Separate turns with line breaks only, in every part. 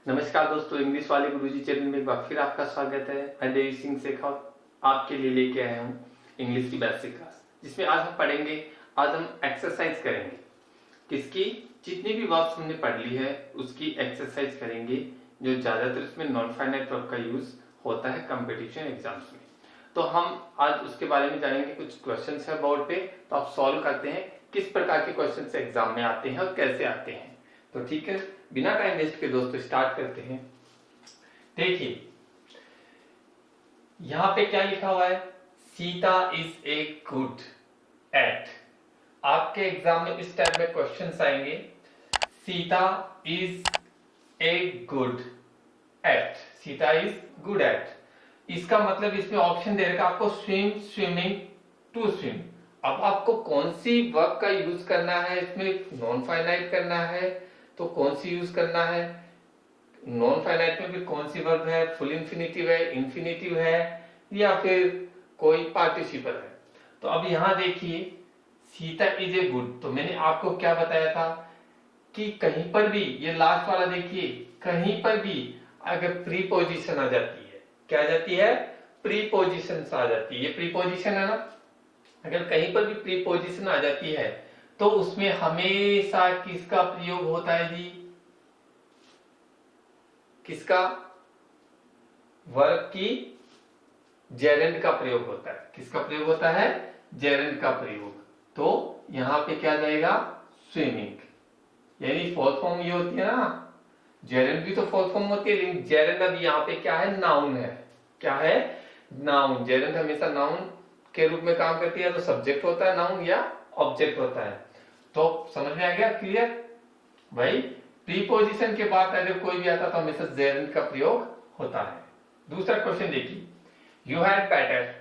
नमस्कार दोस्तों, इंग्लिश वाले गुरुजी चैनल में एक बार फिर आपका स्वागत है। मैं देवी सिंह शेखावत आपके लिए लेके आया हूँ इंग्लिश की बेसिक क्लास, जिसमें आज हम पढ़ेंगे। आज हम एक्सरसाइज करेंगे। किसकी? जितनी भी वर्ब्स हमने पढ़ ली है उसकी एक्सरसाइज करेंगे, जो ज्यादातर इसमें नॉन फाइनाइट वर्ब का यूज होता है कंपटीशन एग्जाम्स में। तो हम आज उसके बारे में जानेंगे। कुछ क्वेश्चन है बोर्ड पे, तो आप सॉल्व करते हैं किस प्रकार के क्वेश्चन एग्जाम में आते हैं और कैसे आते हैं। तो ठीक है, बिना टाइम वेस्ट के दोस्तों स्टार्ट करते हैं। देखिए यहां पे क्या लिखा हुआ है, Sita is a good at. आपके एग्जाम में इस टाइप में क्वेश्चंस आएंगे, Sita is a good at, Sita is good at. इसका मतलब इसमें ऑप्शन दे रखा आपको स्विम, स्विमिंग, टू स्विम। अब आपको कौन सी वर्ब का यूज करना है, इसमें नॉन फाइनाइट करना है तो कौन सी यूज करना है, नॉन फाइनाइट में भी कौन सी वर्ब है, फुल इंफिनिटिव है, इंफिनिटिव है या फिर कोई पार्टिसिपल है। तो अब यहां देखिए सीता इज ए गुड, तो मैंने आपको क्या बताया था कि कहीं पर भी ये लास्ट वाला देखिए, कहीं पर भी अगर प्रीपोजिशन आ जाती है, क्या आ जाती है, प्रीपोजिशन आ जाती है, ये प्रीपोजिशन है ना। अगर कहीं पर भी प्रीपोजिशन आ जाती है तो उसमें हमेशा किसका प्रयोग होता है जी, किसका? वर्ब की जेरेंड का प्रयोग होता है। किसका प्रयोग होता है? जेरेंड का प्रयोग। तो यहां पे क्या जाएगा, स्विमिंग, यानी फोर्थ फॉर्म ये होती है ना, जेरेंड भी तो फोर्थ फॉर्म होती है, लेकिन जेरेंड अब यहाँ पे क्या है, नाउन है। क्या है? नाउन। जेरेंड हमेशा नाउन के रूप में काम करती है, तो सब्जेक्ट होता है नाउन या ऑब्जेक्ट होता है। तो समझ में आ गया, क्लियर भाई। प्रीपोजिशन के बाद अगर कोई भी आता तो हमेशा जेरेंड का प्रयोग होता है। दूसरा क्वेश्चन देखिए, यू हैड बेटर,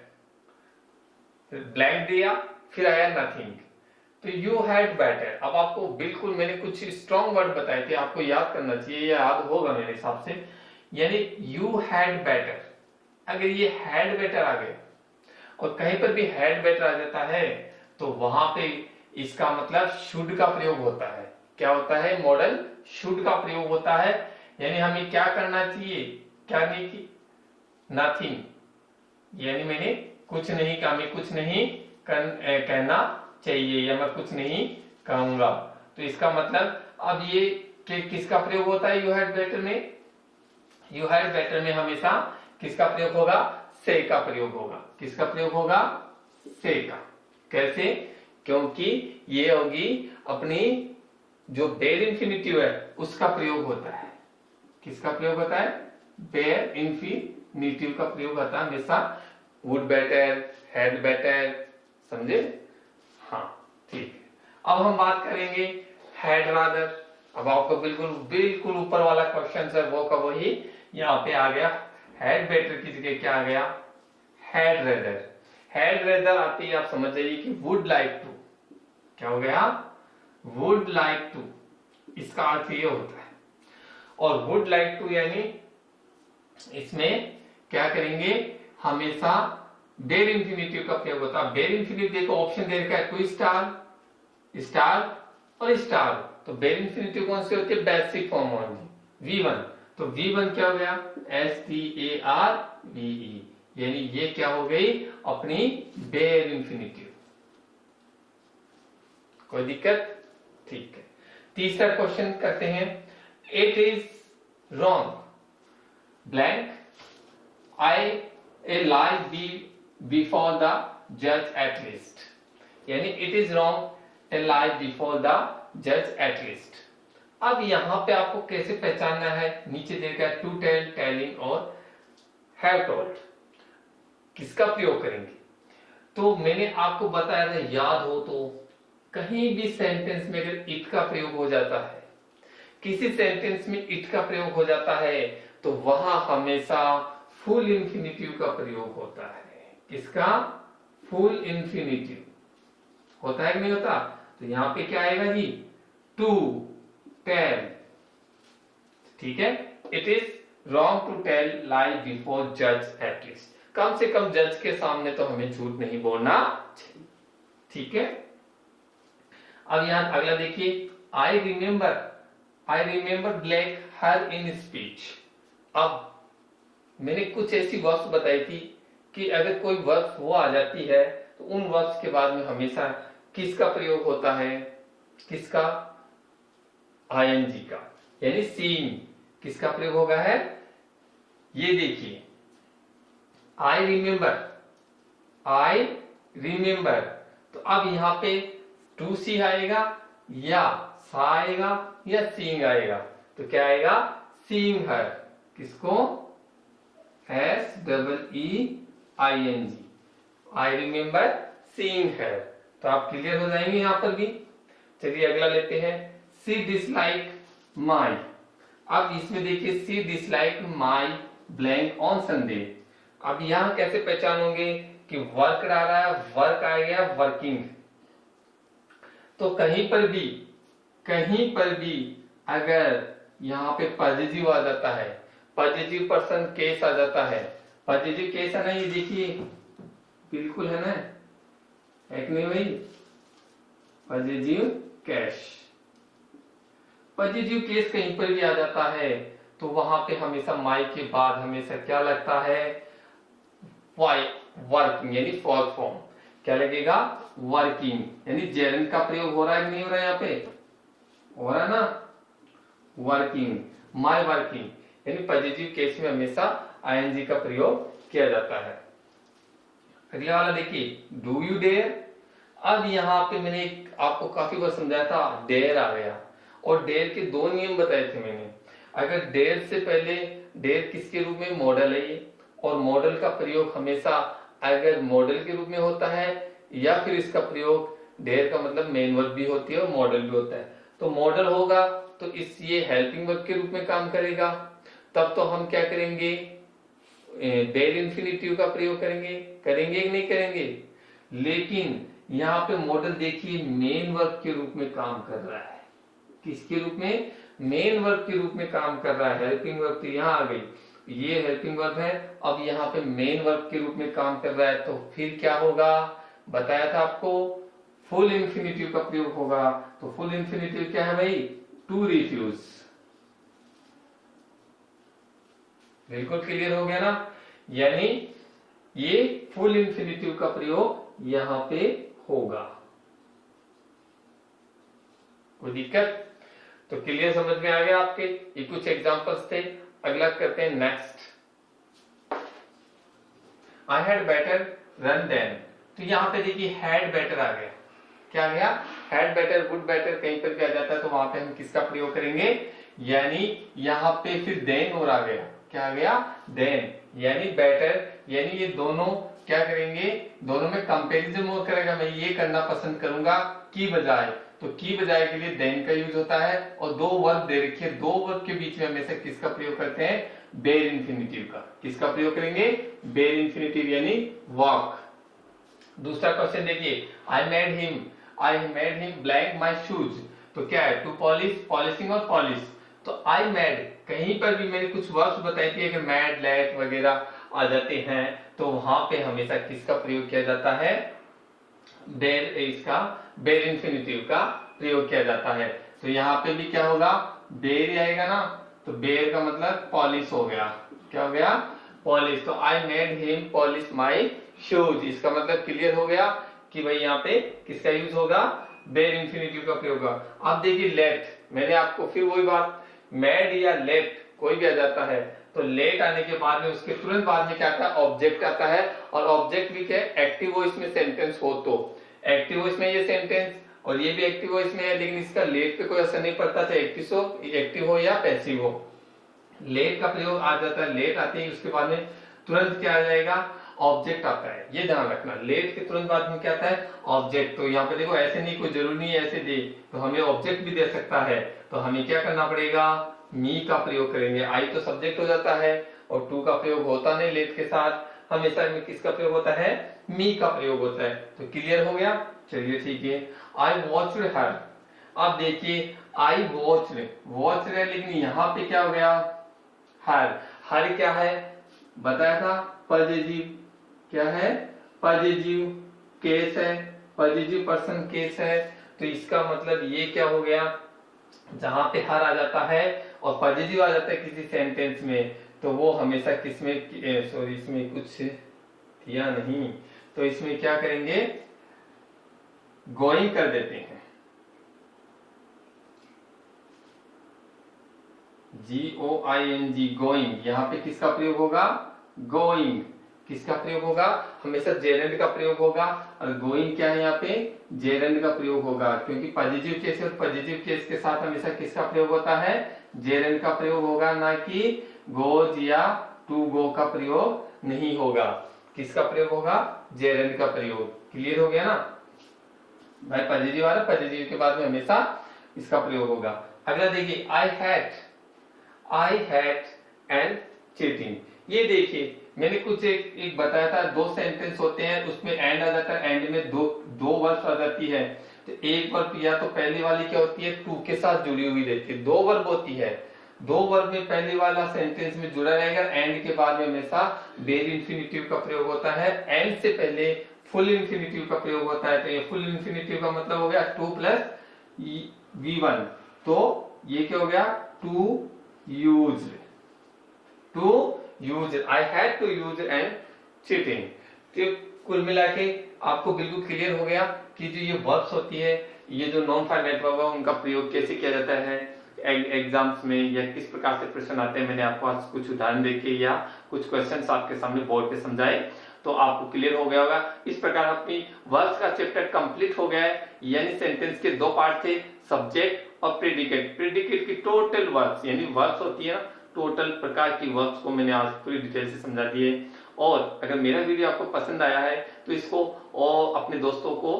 ब्लैंक दिया फिर आया नथिंग, तो यू हैड बेटर। अब आपको बिल्कुल मैंने कुछ स्ट्रॉन्ग वर्ड बताए थे, आपको याद करना चाहिए, याद होगा मेरे हिसाब से। यानी यू हैड बेटर, अगर ये हैड बेटर आ गया और कहीं पर भी हैड बेटर आ जाता है तो वहां पे इसका मतलब शुड का प्रयोग होता है। क्या होता है? मॉडल शुड का प्रयोग होता है। यानी हमें क्या करना चाहिए, क्या नहीं की, नथिंग, यानी मैंने कुछ नहीं कहा, मैं कुछ नहीं कहना चाहिए या मैं कुछ नहीं कहूंगा। तो इसका मतलब अब ये किसका प्रयोग होता है, यू हैड बेटर में? यू हैड बेटर में हमेशा किसका प्रयोग होगा, से का प्रयोग होगा। किसका प्रयोग होगा? से का। कैसे? क्योंकि ये होगी अपनी जो बेयर इंफिनिटिव है उसका प्रयोग होता है। किसका प्रयोग होता है? बेयर इंफिनिटिव का प्रयोग होता है हमेशा। वुड बेटर, हैड बेटर, समझे? हाँ ठीक है। अब हम बात करेंगे हैड रादर। अब आपको बिल्कुल बिल्कुल ऊपर वाला क्वेश्चन है वो का वही यहाँ पे आ गया। हैड बेटर की जगह क्या आ गया, हैड रेदर। हैड रेदर आती है, आप समझ जाइए कि वुड लाइक टू। क्या हो गया? वुड लाइक टू, इसका अर्थ ये होता है। और वुड लाइक टू यानी इसमें क्या करेंगे, हमेशा बेयर इंफिनिटिव का प्रयोग होता है। बेयर इंफिनिटिव को ऑप्शन दे रखा है, टू स्टार, स्टार और स्टार। तो बेयर इंफिनिटिव कौन से होती है? Basic form only, V1। तो V1 क्या हो गया, STARVE, यानी ये क्या हो गई, अपनी बेयर इंफिनिटिव। कोई दिक्कत? ठीक है। तीसरा क्वेश्चन करते हैं, it is wrong blank I a lie be before the जज एट लीस्ट। यानी it is wrong a lie before the जज एट लीस्ट। अब यहां पे आपको कैसे पहचानना है, नीचे देखा है टू टेल, टेलिंग और हैव टोल्ड। किसका प्रयोग करेंगे? तो मैंने आपको बताया था, याद हो तो, कहीं भी सेंटेंस में अगर इट का प्रयोग हो जाता है, किसी सेंटेंस में इट का प्रयोग हो जाता है तो वहां हमेशा फुल इंफिनिटिव का प्रयोग होता है। किसका? फुल इंफिनिटिव होता है कि नहीं होता? तो यहां पे क्या आएगा जी, टू टेल। ठीक है, it is wrong to tell lie before जज एट लीस्ट। कम से कम जज के सामने तो हमें झूठ नहीं बोलना चाहिए। ठीक है। अब यहां अगला देखिए, I remember black her in speech. अब मैंने कुछ ऐसी वर्ड्स बताई थी कि अगर कोई वर्ड्स वो आ जाती है तो उन वर्ड्स के बाद में हमेशा किसका प्रयोग होता है, किसका, आईएनजी का, यानी सीइंग किसका प्रयोग होगा है। ये देखिए आई रिमेंबर, तो अब यहाँ पे टू सी आएगा या सा आएगा या सीइंग आएगा, तो क्या आएगा, सीइंग हर, किसको, SEEING, आई रिमेंबर सीइंग हर। तो आप क्लियर हो जाएंगे यहां पर भी। चलिए अगला लेते हैं, सी डिसलाइक माई। अब इसमें देखिए see dislike my blank on Sunday. अब यहां कैसे पहचानोगे कि वर्क आ रहा है, वर्क आ गया वर्किंग। तो कहीं पर भी अगर यहाँ पे पॉजिटिव आ जाता है, पॉजिटिव पर्सन केस आ जाता है, पॉजिटिव केस है ना, ये देखिए बिल्कुल है ना, एक नहीं भाई, पॉजिटिव कैश, पॉजिटिव केस कहीं पर भी आ जाता है तो वहां पे हमेशा माई के बाद हमेशा क्या लगता है, वर्किंग यानी फोर्थ फॉर्म, क्या लगेगा, वर्किंग, यानी जेरन का प्रयोग हो रहा है कि नहीं हो रहा है, यहाँ पे हो रहा है ना, वर्किंग, माई वर्किंग, यानी पॉजिटिव केस में हमेशा आईएनजी का प्रयोग किया जाता है। अगला वाला देखिए, डू यू डेयर। अब यहाँ पे मैंने आपको काफी बार समझाया था, डेयर आ गया, और डेयर के दो नियम बताए थे मैंने। अगर डेयर से पहले, डेयर किसके रूप में, मॉडल है ये, और मॉडल का प्रयोग हमेशा अगर मॉडल के रूप में होता है या फिर इसका प्रयोग, डेयर का मतलब मेन वर्ब भी होती है और मॉडल भी होता है, तो मॉडल होगा तो इस ये हेल्पिंग वर्ब के रूप में काम करेगा। तब तो हम क्या करेंगे, डेयर इंफिनिटिव का प्रयोग करेंगे कि नहीं करेंगे। लेकिन यहाँ पे मॉडल देखिए मेन वर्ब के रूप में काम कर रहा है, किसके रूप में, मेन वर्ब के रूप में काम कर रहा है। हेल्पिंग वर्ब तो यहाँ आ गई, ये हेल्पिंग वर्ब है, अब यहाँ पे मेन वर्ब के रूप में काम कर रहा है, तो फिर क्या होगा, बताया था आपको, फुल इंफिनिटिव का प्रयोग होगा। तो फुल इंफिनिटिव क्या है भाई, टू रिफ्यूज। बिल्कुल क्लियर हो गया ना, यानी ये फुल इंफिनिटिव का प्रयोग यहां पे होगा। कोई दिक्कत, तो क्लियर समझ में आ गया आपके, ये कुछ एग्जांपल्स थे। अगला करते हैं next, I had better run then. तो यहां पे देखिए हैड बेटर आ गया, क्या आ गया, हैड बेटर, गुड बेटर, कहीं पर भी आ जाता है तो वहां पे हम किसका प्रयोग करेंगे, यानी यहाँ पे फिर देन और आ गया, क्या आ गया, देन, यानी बेटर, यानी ये दोनों क्या करेंगे, दोनों में कंपैरिजन और करेगा, मैं ये करना पसंद करूंगा की बजाय, तो की बजाय के लिए देन का यूज होता है। और दो वर्ब दे रखिए, दो वर्ब के बीच में हमेशा किसका प्रयोग करते हैं, बेयर इंफिनिटिव का। किसका प्रयोग करेंगे, बेयर इंफिनिटिव यानी वॉक। दूसरा क्वेश्चन देखिए, I made him blank my shoes. तो क्या है, टू पॉलिश, पॉलिशिंग और पॉलिश। तो आई मेड, कहीं पर भी मैंने कुछ वर्ड्स बताई थी, अगर मैड, लेट वगैरह आ जाते हैं तो वहां पे हमेशा किसका प्रयोग किया जाता है, बेर, इसका बेर इंफिनिटिव का प्रयोग किया जाता है। तो यहाँ पे भी क्या होगा, बेर आएगा ना, तो बेर का मतलब पॉलिश हो गया, क्या हो गया, पॉलिश। तो I made him polish my shoes, इसका मतलब क्लियर हो गया कि भाई यहाँ पे किसका यूज होगा, बेर इंफिनिटिव का प्रयोग होगा। अब देखिए लेट, मैंने आपको फिर वही बात, मेड या लेट कोई भी आ जाता है तो लेट आने के बाद में उसके तुरंत बाद में क्या आता है, ऑब्जेक्ट आता है, और ऑब्जेक्ट भी क्या है, एक्टिव वॉइस में सेंटेंस हो तो एक्टिव वॉइस में ये सेंटेंस, और ये भी एक्टिव वॉइस में है, लेकिन इसका लेट पे कोई असर नहीं पड़ता, चाहे एक्टिव हो या पैसिव हो। लेट का प्रयोग आ जाता है, लेट आते ही उसके बाद में तुरंत क्या आ जाएगा, ऑब्जेक्ट आता है, ये ध्यान रखना, लेट के तुरंत बाद में क्या आता है, ऑब्जेक्ट। तो यहाँ पे देखो ऐसे नहीं, कोई जरूरी नहीं है ऐसे दे, तो हमें ऑब्जेक्ट भी दे सकता है, तो हमें क्या करना पड़ेगा, मी का प्रयोग करेंगे। आई तो सब्जेक्ट हो जाता है और टू का प्रयोग होता नहीं लेट के साथ, हमेशा में किसका प्रयोग होता है, मी का प्रयोग होता है। तो क्लियर हो गया, चलिए ठीक है। आई वॉच्ड हर, अब देखिए आई वॉच्ड है, लेकिन यहाँ पे क्या हो गया, हर क्या है, बताया था पॉजिटिव, क्या है, पॉजिटिव केस है, पॉजिटिव पर्सन केस है, तो इसका मतलब ये क्या हो गया, जहां पे हर आ जाता है और पॉजिटिव आ जाता है किसी सेंटेंस में तो वो हमेशा किसमें, सॉरी इसमें कुछ किया नहीं, तो इसमें क्या करेंगे, गोइंग कर देते हैं। GOING, गोइंग, यहाँ पे किसका प्रयोग होगा, गोइंग। किसका प्रयोग होगा, हमेशा जेरेंड का प्रयोग होगा, और गोइंग क्या है यहाँ पे, जेरेंड का प्रयोग होगा, क्योंकि पॉजिटिव केस और पॉजिटिव केस के साथ हमेशा किसका प्रयोग होता है, जेरेंड का प्रयोग होगा, ना कि गोज या टू गो का प्रयोग नहीं होगा। किसका प्रयोग होगा, जेरेंड का प्रयोग। क्लियर हो गया ना भाई, पॉजिटिव आ रहा है, पॉजिटिव के बाद में हमेशा इसका प्रयोग होगा। अगला देखिए, आई हैड एंड चीटिंग। ये देखिए मैंने कुछ एक बताया था, दो सेंटेंस होते हैं उसमें एंड आ जाता है, एंड में दो वर्ब आ जाती है, तो एक वर्ब या तो पहली वाली क्या होती है, टू के साथ जुड़ी हुई रहती है, दो वर्ब होती है, दो वर्ब में पहले वाला सेंटेंस में जुड़ा रहेगा, एंड के बाद में हमेशा बेर इंफिनिटिव का प्रयोग होता है, एंड से पहले फुल इंफिनिटिव का प्रयोग होता है। तो ये फुल इंफिनिटिव का मतलब हो गया 2 + V1, तो ये क्या हो गया, to use, I had to use and cheating. तो कुल मिला के आपको बिल्कुल क्लियर हो गया कि जो ये वर्ब्स होती है, ये जो नॉन फाइनाइट वर्ब है उनका प्रयोग कैसे किया जाता है एग्जाम्स में, या किस प्रकार से प्रश्न आते हैं। मैंने आपको आज कुछ उदाहरण देके या कुछ क्वेश्चंस आपके सामने बोर्ड पे समझाए, तो आपको क्लियर हो गया होगा। इस प्रकार अपनी वर्ब्स का चैप्टर कंप्लीट हो गया है, यानी सेंटेंस के दो पार्ट थे, सब्जेक्ट और प्रेडिकेट। प्रेडिकेट की टोटल वर्ब्स, यानी वर्ब्स होती है टोटल प्रकार की वर्ब्स को मैंने आज पूरी डिटेल से समझा दिए। और अगर मेरा वीडियो आपको पसंद आया है तो इसको और अपने दोस्तों को